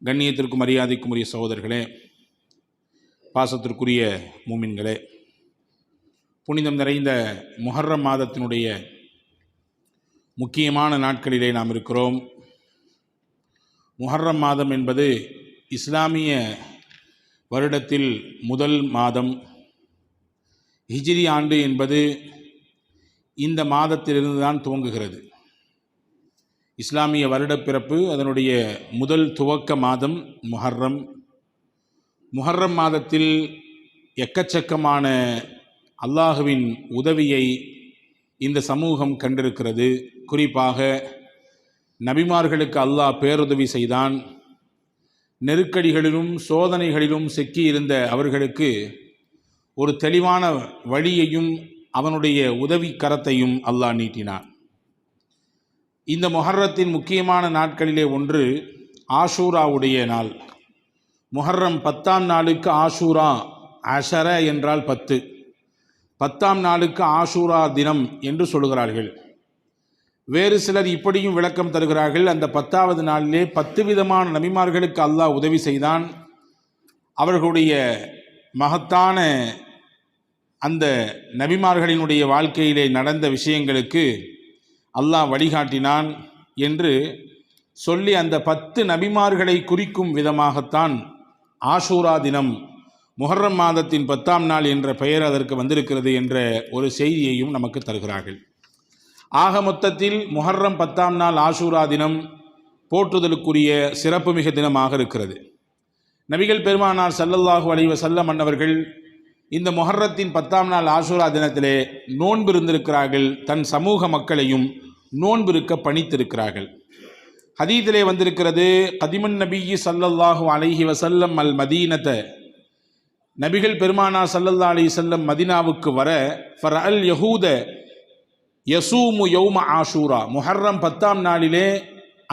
கண்ணியத்திற்கும் மரியாதைக்கும் உரிய சகோதரர்களே, பாசத்திற்குரிய மூமின்களே, புனிதம் நிறைந்த முஹர்ரம் மாதத்தினுடைய முக்கியமான நாட்களிலே நாம் இருக்கிறோம். முஹர்ரம் மாதம் என்பது இஸ்லாமிய வருடத்தில் முதல் மாதம். ஹிஜ்ரி ஆண்டு என்பது இந்த மாதத்திலிருந்து தான் துவங்குகிறது. இஸ்லாமிய வருடப்பிறப்பு அதனுடைய முதல் துவக்க மாதம் முஹர்ரம். முஹர்ரம் மாதத்தில் எக்கச்சக்கமான அல்லாஹுவின் உதவியை இந்த சமூகம் கண்டிருக்கிறது. குறிப்பாக நபிமார்களுக்கு அல்லாஹ் பேருதவி செய்தான். நெருக்கடிகளிலும் சோதனைகளிலும் சிக்கியிருந்த அவர்களுக்கு ஒரு தெளிவான வழியையும் அவனுடைய உதவி கரத்தையும் அல்லாஹ் நீட்டினான். இந்த முஹர்ரத்தின் முக்கியமான நாட்களிலே ஒன்று ஆஷூராவுடைய நாள். முஹர்ரம் 10ஆம் நாளுக்கு ஆஷூரா, அஷர என்றால் 10, 10ஆம் நாளுக்கு ஆஷூரா தினம் என்று சொல்கிறார்கள். வேறு சிலர் இப்படியும் விளக்கம் தருகிறார்கள், அந்த 10ஆவது நாளிலே 10 விதமான நபிமார்களுக்கு அல்லாஹ் உதவி செய்தான். அவர்களுடைய மகத்தான அந்த நபிமார்களினுடைய வாழ்க்கையிலே நடந்த விஷயங்களுக்கு அல்லாஹ் வழிகாட்டினான் என்று சொல்லி அந்த 10 நபிமார்களை குறிக்கும் விதமாகத்தான் ஆஷூரா தினம், முஹர்ரம் மாதத்தின் 10ஆம் நாள் என்ற பெயர் அதற்கு வந்திருக்கிறது என்ற ஒரு செய்தியையும் நமக்கு தருகிறார்கள். ஆக மொத்தத்தில் முஹர்ரம் 10ஆம் நாள் ஆஷூரா தினம் போற்றுதலுக்குரிய சிறப்புமிக தினமாக இருக்கிறது. நபிகள் பெருமானார் ஸல்லல்லாஹு அலைஹி வஸல்லம் அன்னவர்கள் இந்த முஹர்ரத்தின் 10ஆம் நாள் ஆஷூரா தினத்திலே நோன்பு இருந்திருக்கிறார்கள். தன் சமூக மக்களையும் நோன்பிருக்க பணித்திருக்கிறார்கள். ஹதீஸிலே வந்திருக்கிறது, கதிமன் நபியி ஸல்லல்லாஹு அலைஹி வஸல்லம் அல் மதீனத, நபிகள் பெருமானார் ஸல்லல்லாஹு அலைஹி வஸல்லம் மதீனாவுக்கு வர ஃபரஅல் யஹூத யசூமு யௌம ஆஷூரா, முஹர்ரம் 10ஆம் நாளிலே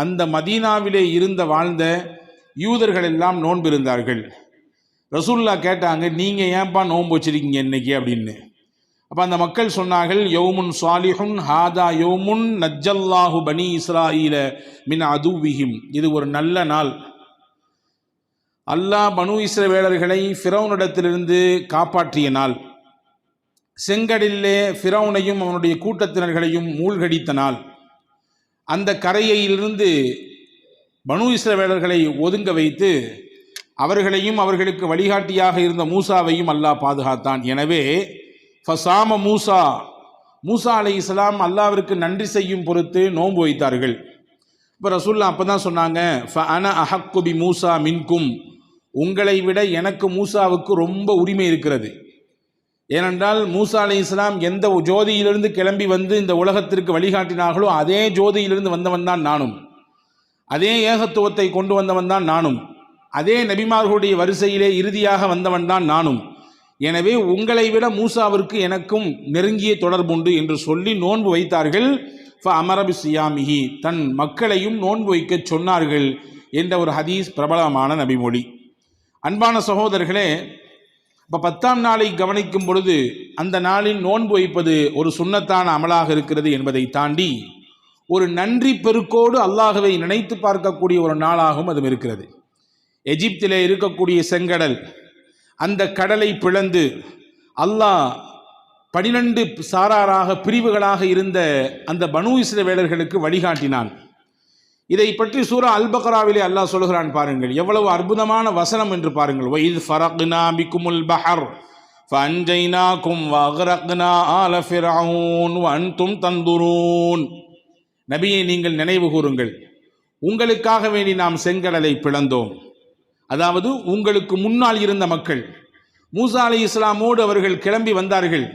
அந்த மதீனாவிலே வாழ்ந்த யூதர்கள் எல்லாம் நோன்பிருந்தார்கள். ரசூலுல்லாஹ் கேட்டாங்க, நீங்கள் ஏன்பா நோன்பு வச்சிருக்கீங்க இன்னைக்கு அப்படின்னு. அப்போ அந்த மக்கள் சொன்னார்கள், யௌமுன் சாலிஹுன் ஹாதா யௌமுன் நஜ்ஜல்லாஹு பனி இஸ்ராஈல மின் அதுவிஹிம், இது ஒரு நல்ல நாள். அல்லாஹ் பனு இஸ்ரவேலர்களை ஃபிரௌனிடத்திலிருந்து காப்பாற்றிய நாள். செங்கடலிலே ஃபிரௌனையும் அவனுடைய கூட்டத்தினர்களையும் மூழ்கடித்த நாள். அந்த கரையிலிருந்து பனு இஸ்ரவேலர்களை ஒதுங்க வைத்து அவர்களையும் அவர்களுக்கு வழிகாட்டியாக இருந்த மூசாவையும் அல்லாஹ் பாதுகாத்தான். எனவே ஃபசாம மூசா, மூசா அலைஹிஸ்ஸலாம் அல்லாஹ்விற்கு நன்றி செய்யும் பொருட்டு நோன்பு வைத்தார்கள். இப்போ ரசூலுல்லாஹ் அப்போ தான் சொன்னாங்க, ஃபஅன அஹக்கு பி மூசா மின்கும், உங்களை விட எனக்கு மூசாவுக்கு ரொம்ப உரிமை இருக்கிறது. ஏனென்றால் மூசா அலைஹிஸ்ஸலாம் எந்த ஜோதியிலிருந்து கிளம்பி வந்து இந்த உலகத்திற்கு வழிகாட்டினார்களோ அதே ஜோதியிலிருந்து வந்தவன் தான் நானும், அதே ஏகத்துவத்தை கொண்டு வந்தவன் தான் நானும், அதே நபிமார்களுடைய வரிசையிலே இறுதியாக வந்தவன் தான் நானும். எனவே உங்களை விட மூசாவிற்கு எனக்கும் நெருங்கிய தொடர்புண்டு என்று சொல்லி நோன்பு வைத்தார்கள். அமரபி சியாமிஹி, தன் மக்களையும் நோன்பு வைக்க சொன்னார்கள் என்ற ஒரு ஹதீஸ் பிரபலமான நபிமொழி. அன்பான சகோதரர்களே, இப்போ 10ஆம் நாளை கவனிக்கும் பொழுது அந்த நாளில் நோன்பு வைப்பது ஒரு சுன்னத்தான அமலாக இருக்கிறது என்பதை தாண்டி ஒரு நன்றி பெருக்கோடு அல்லாஹ்வை நினைத்து பார்க்கக்கூடிய ஒரு நாளாகவும் அதுவும் இருக்கிறது. எகிப்திலே இருக்கக்கூடிய செங்கடல், அந்த கடலை பிளந்து அல்லாஹ் 12 சாராராக பிரிவுகளாக இருந்த அந்த பனு இஸ்ரவேலர்களுக்கு வழிகாட்டினான். இதை பற்றி சூரா அல் பக்ராவிலே அல்லாஹ் சொல்கிறான். பாருங்கள் எவ்வளவு அற்புதமான வசனம் என்று பாருங்கள். வஇத் ஃபரக்னா பிகுமுல் பஹர் ஃபஅன்ஜைனாகும் வஅக்ரக்னா ஆல ஃபிர்அவுன் வஅன்தும் தன்துரூன். நபியை நீங்கள் நினைவு கூறுங்கள், உங்களுக்காக வேண்டி நாம் செங்கடலை பிளந்தோம். அதாவது உங்களுக்கு முன்னால் இருந்த மக்கள், மூசா அலைஹிஸ்ஸலாமோடு அவர்கள் கிளம்பி வந்தார்கள்.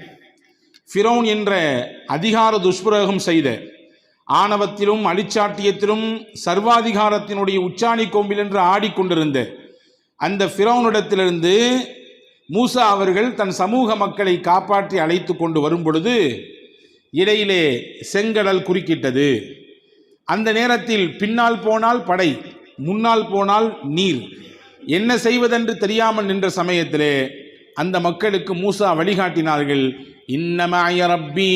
ஃபிரௌன் என்ற அதிகார துஷ்பிரயோகம் செய்த, ஆணவத்திலும் அழிச்சாட்டியத்திலும் சர்வாதிகாரத்தினுடைய உச்சாணி கோம்பில் என்று ஆடிக்கொண்டிருந்த அந்த ஃபிரௌனிடத்திலிருந்து மூசா அவர்கள் தன் சமூக மக்களை காப்பாற்றி அழைத்து கொண்டு வரும் பொழுது இடையிலே செங்கடல் குறுக்கிட்டது. அந்த நேரத்தில் பின்னால் போனால் படை, முன்னால் போனால் நீர், என்ன செய்வதென்று தெரியாமல் நின்ற சமயத்திலே அந்த மக்களுக்கு மூசா வழிகாட்டினார்கள். இன்னமய ரப்பி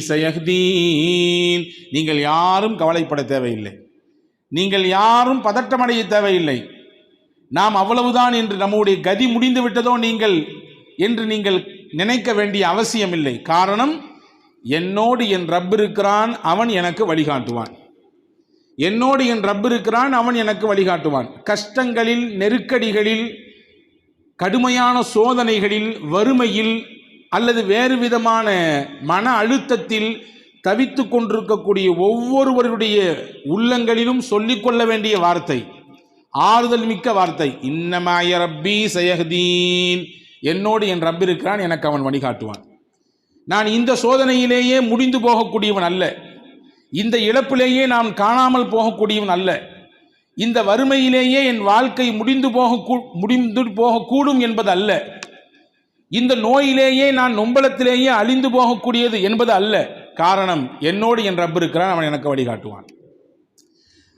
சயஹ்தீன், நீங்கள் யாரும் கவலைப்பட தேவையில்லை, நீங்கள் யாரும் பதட்டமடைய தேவையில்லை. நாம் அவ்வளவுதான் என்று நம்முடைய கதி முடிந்து விட்டதோ என்று நீங்கள் நினைக்க வேண்டிய அவசியம் இல்லை. காரணம், என்னோடு என் ரப் இருக்கிறான், அவன் எனக்கு வழிகாட்டுவான். என்னோடு என் ரப் இருக்கிறான், அவன் எனக்கு வழிகாட்டுவான். கஷ்டங்களில், நெருக்கடிகளில், கடுமையான சோதனைகளில், வறுமையில் அல்லது வேறு விதமான மன அழுத்தத்தில் தவித்து கொண்டிருக்கக்கூடிய ஒவ்வொருவருடைய உள்ளங்களிலும் சொல்லிக்கொள்ள வேண்டிய வார்த்தை, ஆறுதல் மிக்க வார்த்தை, இன்னமாய ரப்பி சயஹ்தீன், என்னோடு என் ரப் இருக்கிறான், எனக்கு அவன் வழிகாட்டுவான். நான் இந்த சோதனையிலேயே முடிந்து போகக்கூடியவன் அல்ல, இந்த இழப்பிலேயே நான் காணாமல் போகக்கூடியவன் அல்ல, இந்த வறுமையிலேயே என் வாழ்க்கை முடிந்து போகக்கூடும் என்பது அல்ல, இந்த நோயிலேயே நான் நொம்பலத்திலேயே அழிந்து போகக்கூடியது என்பது அல்ல. காரணம், என்னோடு என் ரப் இருக்கிறான், அவன் எனக்கு வழிகாட்டுவான்.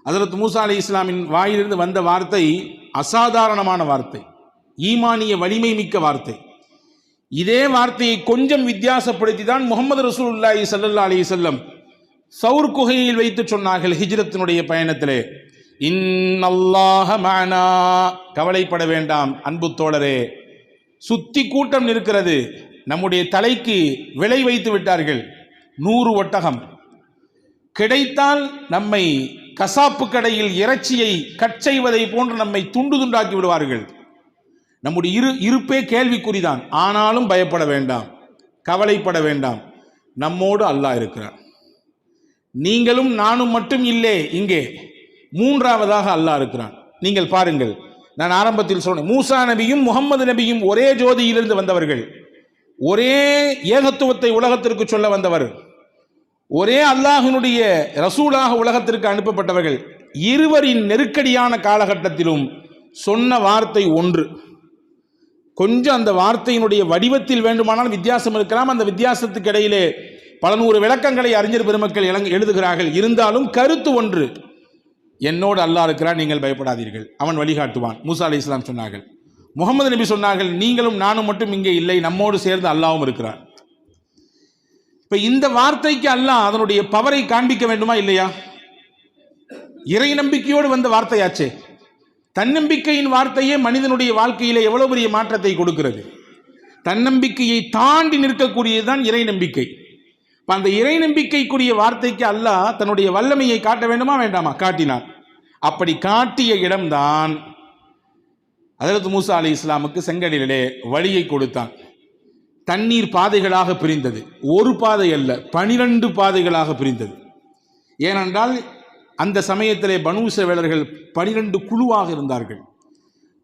ஹஜ்ரத் மூசா அலைஹிஸ்ஸலாமின் வாயிலிருந்து வந்த வார்த்தை அசாதாரணமான வார்த்தை, ஈமானிய வலிமை மிக்க வார்த்தை. இதே வார்த்தையை கொஞ்சம் வித்தியாசப்படுத்தி தான் முஹம்மது ரசூலுல்லாஹி ஸல்லல்லாஹு அலைஹி வஸல்லம் சௌர் குகையில் வைத்து சொன்னார்கள் ஹிஜ்ரத்தினுடைய பயணத்திலே, இன்னல்லாஹ மஅனா, கவலைப்பட வேண்டாம் அன்பு தோழரே, சுத்தி கூட்டம் இருக்கிறது, நம்முடைய தலைக்கு விலை வைத்து விட்டார்கள், 100 ஒட்டகம் கிடைத்தால் நம்மை கசாப்பு கடையில் இறைச்சியை கட் செய்வதை போன்று நம்மை துண்டு துண்டாக்கி விடுவார்கள். நம்முடைய இருப்பே கேள்விக்குறிதான். ஆனாலும் பயப்பட வேண்டாம், கவலைப்பட வேண்டாம், நம்மோடு அல்லாஹ் இருக்கிறான். நீங்களும் நானும் மட்டும் இல்லை, இங்கே மூன்றாவதாக அல்லாஹ் இருக்கிறான். நீங்கள் பாருங்கள், நான் ஆரம்பத்தில் சொன்னேன், மூசா நபியும் முகமது நபியும் ஒரே ஜோதியிலிருந்து வந்தவர்கள், ஒரே ஏகத்துவத்தை உலகத்திற்கு சொல்ல வந்தவர், ஒரே அல்லாஹ்வினுடைய ரசூலாக உலகத்திற்கு அனுப்பப்பட்டவர்கள். இருவரின் நெருக்கடியான காலகட்டத்திலும் சொன்ன வார்த்தை ஒன்று. கொஞ்சம் அந்த வார்த்தையினுடைய வடிவத்தில் வேண்டுமானால் வித்தியாசம் இருக்கலாம், அந்த வித்தியாசத்துக்கு இடையிலே பல நூறு விளக்கங்களை அறிஞர் பெருமக்கள் எழுதுகிறார்கள். இருந்தாலும் கருத்து ஒன்று, என்னோடு அல்லாஹ் இருக்கிறான், நீங்கள் பயப்படாதீர்கள், அவன் வழிகாட்டுவான். மூசா அலைஹிஸ்ஸலாம் சொன்னார்கள். முகமது நபி சொன்னார்கள், நீங்களும் நானும் மட்டும் இங்கே இல்லை, நம்மோடு சேர்ந்து அல்லாஹ்வும் இருக்கிறான். இப்ப இந்த வார்த்தைக்கு அல்லாஹ் அதனுடைய பவரை காண்பிக்க வேண்டுமா இல்லையா? இறை நம்பிக்கையோடு வந்த வார்த்தையாச்சே. தன்னம்பிக்கையின் வார்த்தையே மனிதனுடைய வாழ்க்கையிலே எவ்வளவு பெரிய மாற்றத்தை கொடுக்கிறது. தன்னம்பிக்கையை தாண்டி நிற்கக்கூடியதுதான் இறை நம்பிக்கை. அந்த இறை நம்பிக்கைக்குரிய வார்த்தைக்கு அல்லாஹ் தன்னுடைய வல்லமையை காட்ட வேண்டுமா வேண்டாமா? காட்டினான். அப்படி காட்டிய இடம்தான் ஹஜ்ரத் மூசா அலைஹிஸ்ஸலாமுக்கு செங்கடலிலே வழியை கொடுத்தான். தண்ணீர் பாதைகளாக பிரிந்தது, ஒரு பாதை அல்ல, 12 பாதைகளாக பிரிந்தது. ஏனென்றால் அந்த சமயத்திலே பனூ இஸ்ரவேலர்கள் 12 குழுவாக இருந்தார்கள்,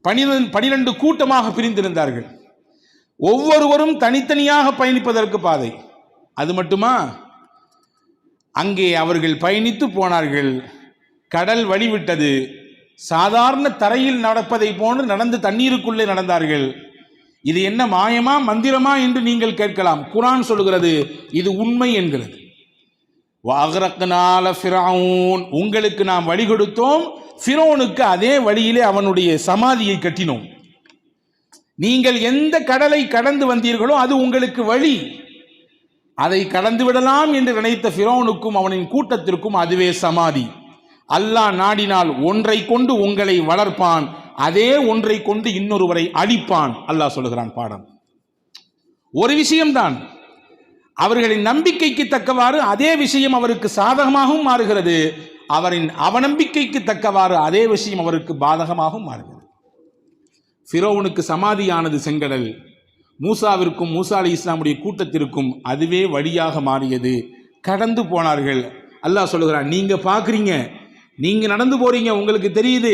12 கூட்டமாக பிரிந்திருந்தார்கள். ஒவ்வொருவரும் தனித்தனியாக பயணிப்பதற்கு பாதை. அது மட்டுமா, அங்கே அவர்கள் பயணித்து போனார்கள், கடல் வழிவிட்டது, சாதாரண தரையில் நடப்பதை போன்று நடந்து தண்ணீருக்குள்ளே நடந்தார்கள். இது என்ன மாயமா மந்திரமா என்று நீங்கள் கேட்கலாம். குர்ஆன் சொல்கிறது இது உண்மை என்கிறது. வஅக்ரக்னால ஃபிரௌன், உங்களுக்கு நாம் வழி கொடுத்தோம், ஃபிரௌனுக்கு அதே வழியிலே அவனுடைய சமாதியை கட்டினோம். நீங்கள் எந்த கடலை கடந்து வந்தீர்களோ அது உங்களுக்கு வழி, அதை கடந்து விடலாம் என்று நினைத்த ஃபிரௌனுக்கும் அவனின் கூட்டத்திற்கும் அதுவே சமாதி. அல்லாஹ் நாடினால் ஒன்றை கொண்டு உங்களை வளர்ப்பான், அதே ஒன்றை கொண்டு இன்னொருவரை அழிப்பான். அல்லாஹ் சொல்லுகிறான் பாடம். ஒரு விஷயம்தான், அவர்களின் நம்பிக்கைக்கு தக்கவாறு அதே விஷயம் அவருக்கு சாதகமாகவும் மாறுகிறது, அவரின் அவநம்பிக்கைக்கு தக்கவாறு அதே விஷயம் அவருக்கு பாதகமாகவும் மாறுகிறது. ஃபிரௌனுக்கு சமாதியானது செங்கடல், மூசாவிற்கும் மூசா அலைஹிஸ்ஸலாமுடைய கூட்டத்திற்கும் அதுவே வழியாக மாறியது. கடந்து போனார்கள். அல்லாஹ் சொல்லுகிறான், நீங்க பார்க்குறீங்க, நீங்க நடந்து போறீங்க, உங்களுக்கு தெரியுது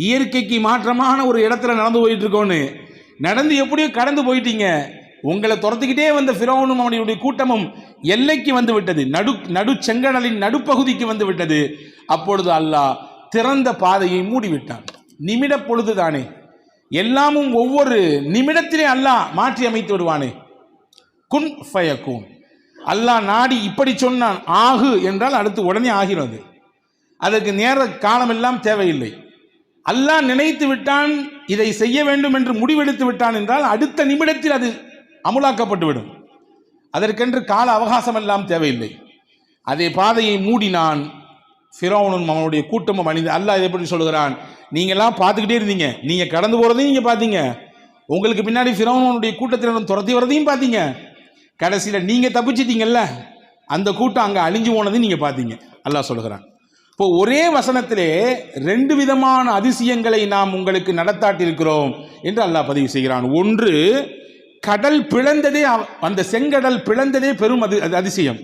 இயற்கைக்கு மாற்றமான ஒரு இடத்துல நடந்து போயிட்டு இருக்கோன்னு. நடந்து எப்படியோ கடந்து போயிட்டீங்க. உங்களை துரத்துக்கிட்டே வந்த ஃபிரௌனும் அவனுடைய கூட்டமும் எல்லைக்கு வந்து விட்டது, நடு செங்கடலின் நடுப்பகுதிக்கு வந்து விட்டது. அப்பொழுது அல்லாஹ் திறந்த பாதையை மூடிவிட்டான். நிமிட பொழுதுதானே, எல்லாமும் ஒவ்வொரு நிமிடத்திலே அல்லாஹ் மாற்றி அமைத்து விடுவானே. குன் ஃபயக்கூன், அல்லாஹ் நாடி இப்படி சொன்னான் ஆகு என்றால் அடுத்து உடனே ஆகிறது. அதற்கு நேர காலமெல்லாம் தேவையில்லை. அல்லாஹ் நினைத்து விட்டான், இதை செய்ய வேண்டும் என்று முடிவெடுத்து விட்டான் என்றால் அடுத்த நிமிடத்தில் அது அமுலாக்கப்பட்டுவிடும். அதற்கென்று கால அவகாசம் எல்லாம் தேவையில்லை. அதே பாதையை மூடினான். ஃபிரௌனும் அவனுடைய கூட்டமும் அணிந்து. அல்லாஹ் இதை பற்றி சொல்கிறான், நீங்கள்லாம் பார்த்துக்கிட்டே இருந்தீங்க, நீங்கள் கடந்து போகிறதையும் நீங்கள் பார்த்தீங்க, உங்களுக்கு பின்னாடி ஃபிரௌனுடைய கூட்டத்தினர் துரத்தி வரதையும் பார்த்தீங்க, கடைசியில் நீங்கள் தப்பிச்சிட்டீங்கல்ல, அந்த கூட்டம் அங்கே அழிஞ்சு போனதையும் நீங்கள் பார்த்தீங்க. அல்லாஹ் சொல்கிறான். இப்போ ஒரே வசனத்திலே 2 விதமான அதிசயங்களை நாம் உங்களுக்கு நடத்தாட்டிருக்கிறோம் என்று அல்லாஹ் பதிவு செய்கிறான். ஒன்று, கடல் பிளந்ததே, அந்த செங்கடல் பிளந்ததே பெரும் அதிசயம்.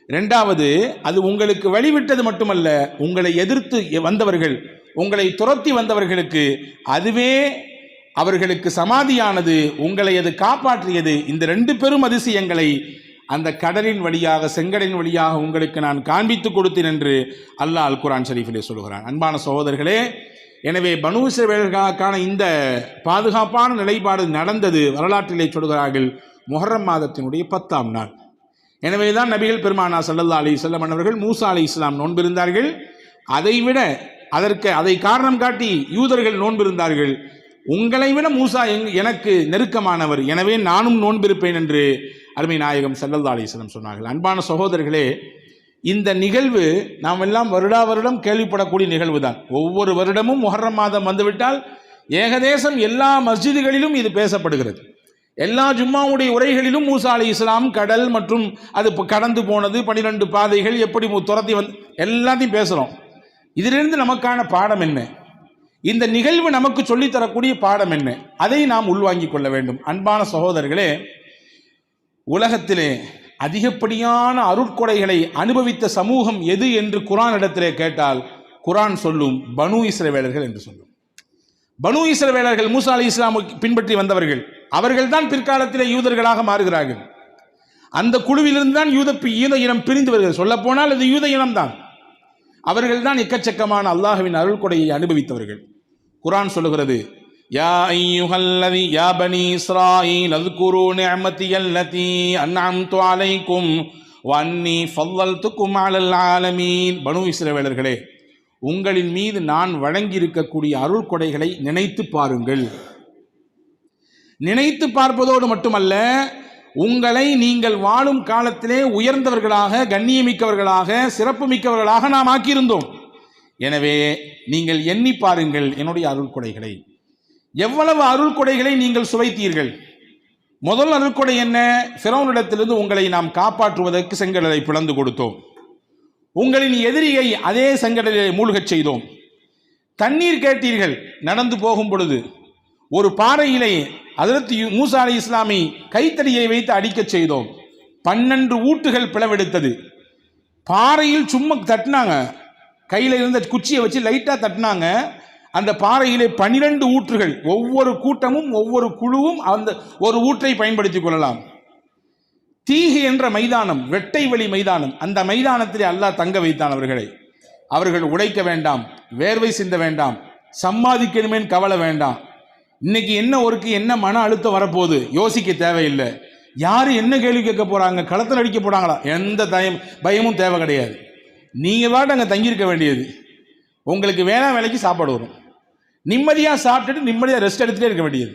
2வது, அது உங்களுக்கு வழிவிட்டது மட்டுமல்ல, உங்களை எதிர்த்து வந்தவர்கள், உங்களை துரத்தி வந்தவர்களுக்கு அதுவே அவர்களுக்கு சமாதியானது, உங்களை அது காப்பாற்றியது. இந்த 2 பெரும் அதிசயங்களை அந்த கடலின் வழியாக, செங்கடலின் வழியாக உங்களுக்கு நான் காண்பித்து கொடுத்தேன் என்று அல்லாஹ் அல் குர்ஆன் ஷரீஃபிலே சொல்கிறான். அன்பான சகோதரர்களே, எனவே பனூ இஸ்ரவேலர்களுக்கான இந்த பாதுகாப்பான நிலைப்பாடு நடந்தது வரலாற்றிலே சொல்கிறார்கள் முஹர்ரம் மாதத்தினுடைய 10ஆம் நாள். எனவேதான் நபிகள் பெருமானா ஸல்லல்லாஹு அலைஹி வஸல்லம் அவர்கள் மூசா அலைஹிஸ்ஸலாம் நோன்பிருந்தார்கள். அதை காரணம் காட்டி யூதர்கள் நோன்பிருந்தார்கள். உங்களை விட மூசா எனக்கு நெருக்கமானவர், எனவே நானும் நோன்பிருப்பேன் என்று அருமை நாயகம் ஸல்லல்லாஹு அலைஹி வஸல்லம் சொன்னார்கள். அன்பான சகோதரர்களே, இந்த நிகழ்வு நாம் எல்லாம் வருடம் கேள்விப்படக்கூடிய நிகழ்வு தான். ஒவ்வொரு வருடமும் முஹர்ரம் மாதம் வந்துவிட்டால் ஏகதேசம் எல்லா மஸ்ஜிதுகளிலும் இது பேசப்படுகிறது. எல்லா ஜும்மாவுடைய உரைகளிலும் மூசா அலைஹிஸ்ஸலாம் கடல் மற்றும் அது கடந்து போனது, 12 பாதைகள் எப்படி துரத்தி எல்லாத்தையும் பேசுகிறோம். இதிலிருந்து நமக்கான பாடம் என்ன, இந்த நிகழ்வு நமக்கு சொல்லித்தரக்கூடிய பாடம் என்ன, அதை நாம் உள்வாங்கிக் கொள்ள வேண்டும். அன்பான சகோதரர்களே, உலகத்திலே அதிகப்படியான அருட்கொடைகளை அனுபவித்த சமூகம் எது என்று குர்ஆன் இடத்திலே கேட்டால் குர்ஆன் சொல்லும் பனூ இஸ்ரவேலர்கள் என்று சொல்லும். பனூ இஸ்ரவேலர்கள் மூசா அலைஹிஸ்ஸலாமை பின்பற்றி வந்தவர்கள், அவர்கள் தான் பிற்காலத்திலே யூதர்களாக மாறுகிறார்கள். அந்த குழுவிலிருந்து தான் யூத இனம் பிரிந்து வருகிறது. சொல்ல போனால் அது யூத இனம்தான். அவர்கள் தான் எக்கச்சக்கமான அல்லாஹ்வின் அருள்கொடையை அனுபவித்தவர்கள். குர்ஆன் சொல்லுகிறது, யா அய்யுஹல்லதி யா பனி இஸ்ராயீல் அஸ்குரு நிஅமதி அல்லதி அன்அம்து அலைக்கும் வ அன்னி ஃபல்லல்துக்கும் அலல் ஆலமீன். பனூ இஸ்ரவேலர்களே, உங்களின் மீது நான் வழங்கி இருக்கக்கூடிய அருள் கொடைகளை நினைத்து பாருங்கள். நினைத்து பார்ப்பதோடு மட்டுமல்ல, உங்களை நீங்கள் வாழும் காலத்திலே உயர்ந்தவர்களாக, கண்ணியமிக்கவர்களாக, சிறப்பு மிக்கவர்களாக நாம் ஆக்கியிருந்தோம். எனவே நீங்கள் எண்ணி பாருங்கள் என்னுடைய அருள் கொடைகளை. எவ்வளவு அருள் கொடைகளை நீங்கள் சுவைத்தீர்கள். முதல் அருள்கொடை என்ன? ஃபிரௌனிடத்திலிருந்து உங்களை நாம் காப்பாற்றுவதற்கு செங்கடலை பிளந்து கொடுத்தோம். உங்களின் எதிரியை அதே செங்கடலை மூழ்கச் செய்தோம். தண்ணீர் கேட்டீர்கள், நடந்து போகும் பொழுது ஒரு பாறையிலே ஹஜ்ரத் மூசா அலைஹிஸ்ஸலாமை கைத்தடியை வைத்து அடிக்கச் செய்தோம். 12 ஊட்டுகள் பிளவெடுத்தது. பாறையில் சும்மா தட்டினாங்க, கையில் இருந்த குச்சியை வச்சு லைட்டாக தட்டினாங்க. அந்த பாறையிலே 12 ஊற்றுகள், ஒவ்வொரு கூட்டமும் ஒவ்வொரு குழுவும் அந்த ஒரு ஊற்றை பயன்படுத்திக் கொள்ளலாம். தீஹ் என்ற மைதானம், வெட்டை வெளி மைதானம், அந்த மைதானத்திலே அல்லாஹ் தங்க வைத்தான் அவர்களை. அவர்கள் உடைக்க வேண்டாம், வேர்வை சிந்த வேண்டாம், சம்பாதிக்கணுமே கவலை வேண்டாம். இன்னைக்கு என்ன ஒருக்கு, என்ன மன அழுத்தம் வரப்போகுது யோசிக்க தேவையில்லை. யார் என்ன கேள்வி கேட்க போறாங்க, களத்தில் அடிக்க போறாங்களா, எந்த பயமும் தேவை கிடையாது. நீங்க பாட்டு அங்கே தங்கியிருக்க வேண்டியது. உங்களுக்கு வேலைக்கு சாப்பாடு வரும், நிம்மதியாக சாப்பிட்டுட்டு நிம்மதியாக ரெஸ்ட் எடுத்துகிட்டே இருக்க வேண்டியது.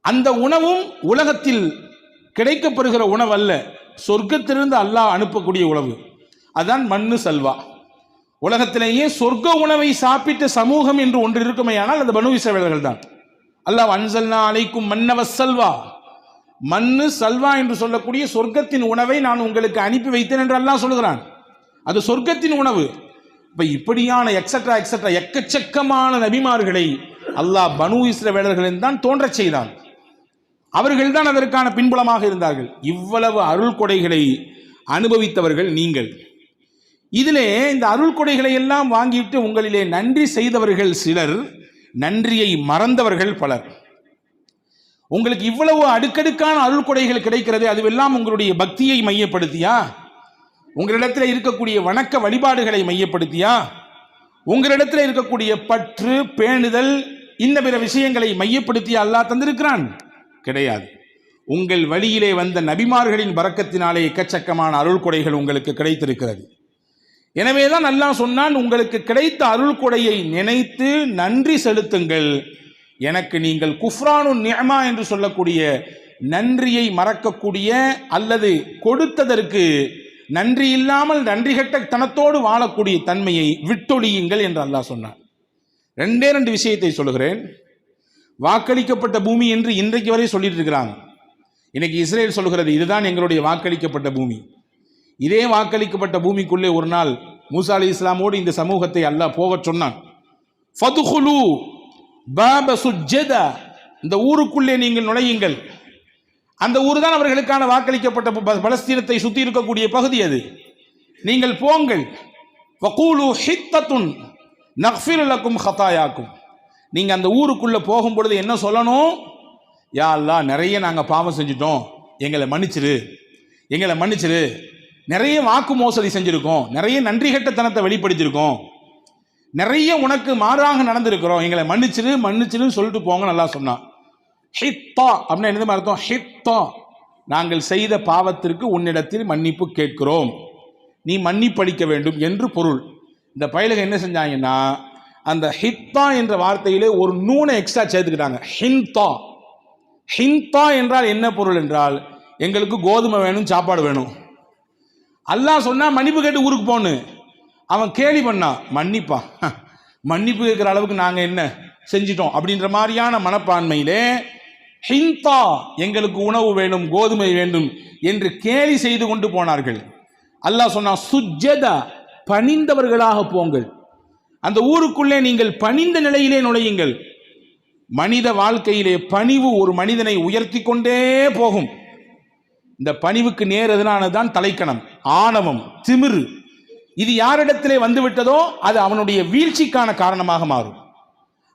அந்த உணவும் உலகத்தில் கிடைக்கப்பெறுகிற உணவு அல்ல, சொர்க்கத்திலிருந்து அல்லாஹ் அனுப்பக்கூடிய உணவு. அதுதான் மண்ணு சல்வா. உலகத்திலேயே சொர்க்க உணவை சாப்பிட்ட சமூகம் என்று ஒன்று இருக்குமையானால் அது பனூ இஸ்ரவேலர்கள் தான். அல்லாஹ் அன்சல்னா அலைக்கும் மன்னவ சல்வா, மண்ணு சல்வா என்று சொல்லக்கூடிய சொர்க்கத்தின் உணவை நான் உங்களுக்கு அனுப்பி வைத்தேன் என்று அல்லாஹ் சொல்கிறான். அது சொர்க்கத்தின் உணவு. இப்போ இப்படியான எக்ஸட்ரா எக்கச்சக்கமான நபிமார்களை அல்லாஹ் பனூ இஸ்ரவேலர்களின் தான் தோன்றச் செய்தான். அவர்கள் தான் அதற்கான பின்புலமாக இருந்தார்கள். இவ்வளவு அருள் கொடைகளை அனுபவித்தவர்கள் நீங்கள். இதிலே இந்த அருள் கொடைகளை எல்லாம் வாங்கிட்டு உங்களிலே நன்றி செய்தவர்கள் சிலர், நன்றியை மறந்தவர்கள் பலர். உங்களுக்கு இவ்வளவு அடுக்கடுக்கான அருள் கொடைகள் கிடைக்கிறது, அதுவெல்லாம் உங்களுடைய பக்தியை மையப்படுத்தியா, உங்களிடத்தில் இருக்கக்கூடிய வணக்க வழிபாடுகளை மையப்படுத்தியா, உங்களிடத்தில் இருக்கக்கூடிய பற்று பேணுதல் இந்த பிற விஷயங்களை மையப்படுத்தி அல்லாஹ் தந்திருக்கிறான்? கிடையாது. உங்கள் வழியிலே வந்த நபிமார்களின் பரக்கத்தினாலே எக்கச்சக்கமான அருள் கொடைகள் உங்களுக்கு கிடைத்திருக்கிறது. எனவேதான் அல்லாஹ் சொன்னான், உங்களுக்கு கிடைத்த அருள் கொடையை நினைத்து நன்றி செலுத்துங்கள். எனக்கு நீங்கள் குஃப்ரானு நிஅமா என்று சொல்லக்கூடிய நன்றியை மறக்கக்கூடிய அல்லது கொடுத்ததற்கு நன்றி இல்லாமல் நன்றி கெட்ட தனத்தோடு வாழக்கூடிய தன்மையை விட்டொழியுங்கள் என்று அல்லாஹ் சொன்னான். ரெண்டு விஷயத்தை சொல்லுகிறேன். வாக்களிக்கப்பட்ட பூமி என்று இன்றைக்கு வரை சொல்லிட்டு இருக்கிறாங்க. இன்னைக்கு இஸ்ரேல் சொல்கிறது இதுதான் எங்களுடைய வாக்களிக்கப்பட்ட பூமி. இதே வாக்களிக்கப்பட்ட பூமிக்குள்ளே ஒரு நாள் மூசா அலி இஸ்லாமோடு இந்த சமூகத்தை அல்லாஹ் போக சொன்னான். ஃபதுகுலு பாப சுஜ்ஜதா, இந்த ஊருக்குள்ளே நீங்கள் நுழையுங்கள். அந்த ஊர் தான் அவர்களுக்கான வாக்களிக்கப்பட்ட பலஸ்தீனத்தை சுற்றி இருக்கக்கூடிய பகுதி. அது நீங்கள் போங்கள். வகூலு ஹித்தத்துன் நக்ஃபிர் லக்கும் ஹதாயாக்கும், நீங்கள் அந்த ஊருக்குள்ளே போகும் பொழுது என்ன சொல்லணும்? யா அல்லாஹ், நிறைய நாங்கள் பாவம் செஞ்சுட்டோம், எங்களை மன்னிச்சிரு, எங்களை மன்னிச்சிரு. நிறைய வாக்கு மோசடி செஞ்சுருக்கோம், நிறைய நன்றி கெட்டத்தனத்தை வெளிப்படுத்தியிருக்கோம், நிறைய உனக்கு மாறாக நடந்திருக்கிறோம், எங்களை மன்னிச்சிரு மன்னிச்சிருன்னு சொல்லிட்டு போங்க. நல்லா சொன்னான். ஹித்தா அப்படின்னா என்ன அர்த்தம்? ஹித்தா, நாங்கள் செய்த பாவத்திற்கு உன்னிடத்தில் மன்னிப்பு கேட்கிறோம், நீ மன்னிப்பளிக்க வேண்டும் என்று பொருள். இந்த பயலுக என்ன செஞ்சாங்கன்னா அந்த ஹித்தா என்ற வார்த்தையிலே ஒரு நூனை எக்ஸ்ட்ரா சேர்த்துக்கிட்டாங்க. ஹிந்தா. ஹிந்தா என்றால் என்ன பொருள் என்றால், எங்களுக்கு கோதுமை வேணும், சாப்பாடு வேணும். அல்லாஹ் சொன்னா மன்னிப்பு கேட்டு ஊருக்கு போன்னு. அவன் கேலி பண்ணான், மன்னிப்பா, மன்னிப்பு கேட்கிற அளவுக்கு நாங்கள் என்ன செஞ்சிட்டோம் அப்படின்ற மாதிரியான மனப்பான்மையிலே ஹிந்தா, எங்களுக்கு உணவு வேணும், கோதுமை வேண்டும் என்று கேலி செய்து கொண்டு போனார்கள். அல்லாஹ் சொன்னா சுஜ்ஜதா, பணிந்தவர்களாக போங்கள். அந்த ஊருக்குள்ளே நீங்கள் பணிந்த நிலையிலே நுழையுங்கள். மனித வாழ்க்கையிலே பணிவு ஒரு மனிதனை உயர்த்தி கொண்டே போகும். இந்த பணிவுக்கு நேர் எதிரானதுதான் தலைக்கணம், ஆணவம், திமிரு. இது யாரிடத்திலே வந்துவிட்டதோ அது அவனுடைய வீழ்ச்சிக்கான காரணமாக மாறும்.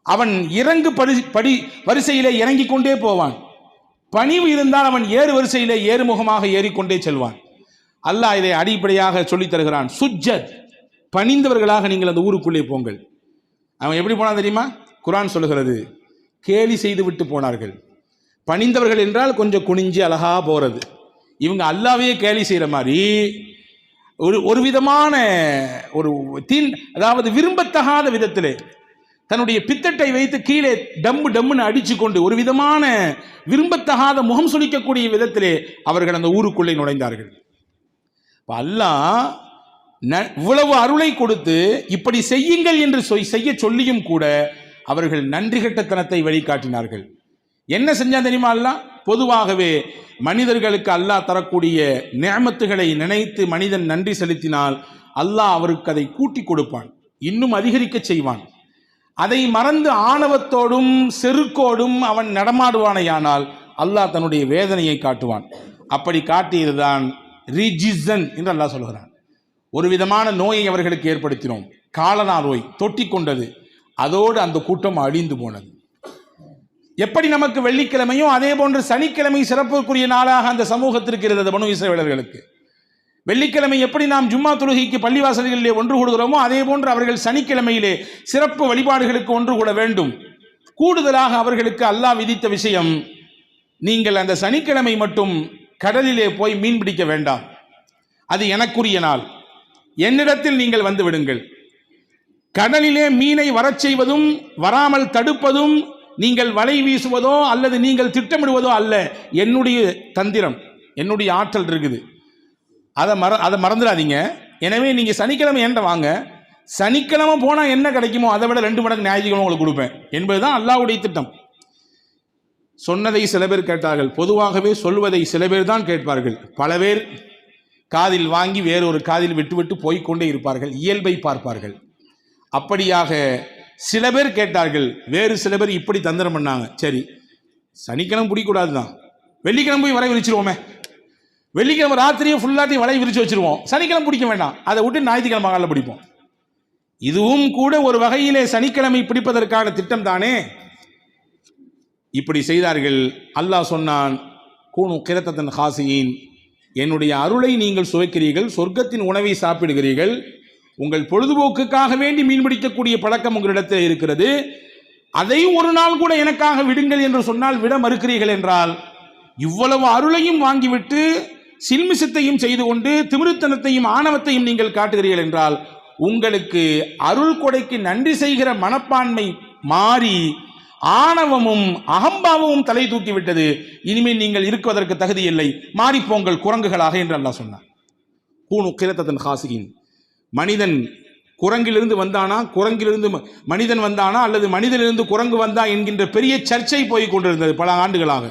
அவன் இறங்கு படி வரிசையிலே இறங்கிக் கொண்டே போவான். பணிவு இருந்தால் அவன் ஏறு வரிசையிலே ஏறுமுகமாக ஏறிக்கொண்டே செல்வான். அல்லாஹ் இதை அடிப்படையாக சொல்லித் தருகிறான். சுஜ்ஜத், பணிந்தவர்களாக நீங்கள் அந்த ஊருக்குள்ளே போங்கள். அவன் எப்படி போனான் தெரியுமா? குர்ஆன் சொல்லுகிறது, கேலி செய்து விட்டு போனார்கள். பணிந்தவர்கள் என்றால் கொஞ்சம் குனிஞ்சு அழகா போறது. இவங்க அல்லாவையே கேலி செய்கிற மாதிரி ஒரு விதமான ஒரு அதாவது விரும்பத்தகாத விதத்திலே தன்னுடைய பித்தட்டை வைத்து கீழே டம்மு டம்முன்னு அடிச்சு கொண்டு ஒரு விதமான விரும்பத்தகாத முகம் சுளிக்கக்கூடிய விதத்திலே அவர்கள் அந்த ஊருக்குள்ளே நுழைந்தார்கள். அல்லாஹ் இவ்வளவு அருளை கொடுத்து இப்படி செய்யுங்கள் என்று செய்ய சொல்லியும் கூட அவர்கள் நன்றி கெட்டத்தனத்தை வழிகாட்டினார்கள். என்ன செஞ்சா தெரியுமா? அல்லாஹ் பொதுவாகவே மனிதர்களுக்கு அல்லாஹ் தரக்கூடிய நிஅமத்துகளை நினைத்து மனிதன் நன்றி செலுத்தினால் அல்லாஹ் அவருக்கு அதை கூட்டி கொடுப்பான், இன்னும் அதிகரிக்க செய்வான். அதை மறந்து ஆணவத்தோடும் செருக்கோடும் அவன் நடமாடுவானையானால் அல்லாஹ் தன்னுடைய வேதனையை காட்டுவான். அப்படி காட்டியதுதான் ரிஜிசன் என்று அல்லாஹ் சொல்கிறான். ஒரு விதமான நோயை அவர்களுக்கு ஏற்படுத்தினோம், காலரா நோய் தொட்டி கொண்டது. அதோடு அந்த கூட்டம் அழிந்து போனது. எப்படி நமக்கு வெள்ளிக்கிழமையும் அதே போன்று சனிக்கிழமை சிறப்புக்குரிய நாளாக அந்த சமூகத்திற்கு இருந்தது பனு இஸ்ரவேலர்களுக்கு. வெள்ளிக்கிழமை எப்படி நாம் ஜும்மா தொழுகைக்கு பள்ளிவாசல்களிலே ஒன்று கூடுகிறோமோ அதே போன்று அவர்கள் சனிக்கிழமையிலே சிறப்பு வழிபாடுகளுக்கு ஒன்று கூட வேண்டும். கூடுதலாக அவர்களுக்கு அல்லாஹ் விதித்த விஷயம், நீங்கள் அந்த சனிக்கிழமை மட்டும் கடலிலே போய் மீன் பிடிக்க வேண்டாம், அது எனக்குரிய நாள், என்னிடத்தில் நீங்கள் வந்து விடுங்கள். கடலிலே மீனை வரச் செய்வதும் வராமல் தடுப்பதும் நீங்கள் வலை வீசுவதோ அல்லது நீங்கள் திட்டமிடுவதோ அல்ல, என்னுடைய தந்திரம், என்னுடைய ஆற்றல் இருக்குது, அதை மறந்துடாதீங்க. எனவே நீங்கள் சனிக்கிழமை என்கிட்ட வாங்க, சனிக்கிழமை போனால் என்ன கிடைக்குமோ அதை விட 2 மடங்கு ஞாயிற்றுக்கிழமை உங்களுக்கு கொடுப்பேன் என்பதுதான் அல்லாஹ்வுடைய திட்டம். சொன்னதை சில பேர் கேட்டார்கள். பொதுவாகவே சொல்வதை சில பேர் தான் கேட்பார்கள். பல பேர் காதில் வாங்கி வேறொரு காதில் விட்டு விட்டு போய்கொண்டே இருப்பார்கள், இயல்பை பார்ப்பார்கள். அப்படியாக சில பேர் கேட்டார்கள், வேறு சில பேர் இப்படி தந்திரம் பண்ணாங்க. சரி, சனிக்கிழமை பிடிக்கூடாது தான், வெள்ளிக்கிழமை போய் வலை விரிச்சிருவோமே, வெள்ளிக்கிழமை ராத்திரியும் ஃபுல்லாத்தையும் வலை விரிச்சு வச்சிருவோம், சனிக்கிழமை பிடிக்க வேண்டாம், அதை விட்டு ஞாயிற்றுக்கிழமை காலையில் பிடிப்போம். இதுவும் கூட ஒரு வகையிலே சனிக்கிழமை பிடிப்பதற்கான திட்டம் தானே. இப்படி செய்தார்கள். அல்லாஹ் சொன்னான், கூனு கிரத்தன் ஹாசியின், என்னுடைய அருளை நீங்கள் சுவைக்கிறீர்கள், சொர்க்கத்தின் உணவை சாப்பிடுகிறீர்கள், உங்கள் பொழுதுபோக்குக்காக வேண்டி மீன் பிடிக்கக்கூடிய பழக்கம் உங்களிடத்தில் இருக்கிறது, அதை ஒரு நாள் கூட எனக்காக விடுங்கள் என்று சொன்னால் விட மறுக்கிறீர்கள் என்றால், இவ்வளவு அருளையும் வாங்கிவிட்டு சில்மிசத்தையும் செய்து கொண்டு திமிருத்தனத்தையும் ஆணவத்தையும் நீங்கள் காட்டுகிறீர்கள் என்றால், உங்களுக்கு அருள் கொடைக்கு நன்றி செய்கிற மனப்பான்மை மாறி ஆணவமும் அகம்பாவமும் தலை தூக்கிவிட்டது, இனிமேல் நீங்கள் இருக்குவதற்கு தகுதி இல்லை, மாறிப்போங்கள் குரங்குகளாக என்று அல்லாஹ் சொன்னார். கூனு கிரத்தன் ஹாசியின், மனிதன் குரங்கிலிருந்து வந்தானா, குரங்கிலிருந்து மனிதன் வந்தானா, அல்லது மனிதனிலிருந்து குரங்கு வந்தா என்கின்ற பெரிய சர்ச்சை போய் கொண்டிருந்தது பல ஆண்டுகளாக.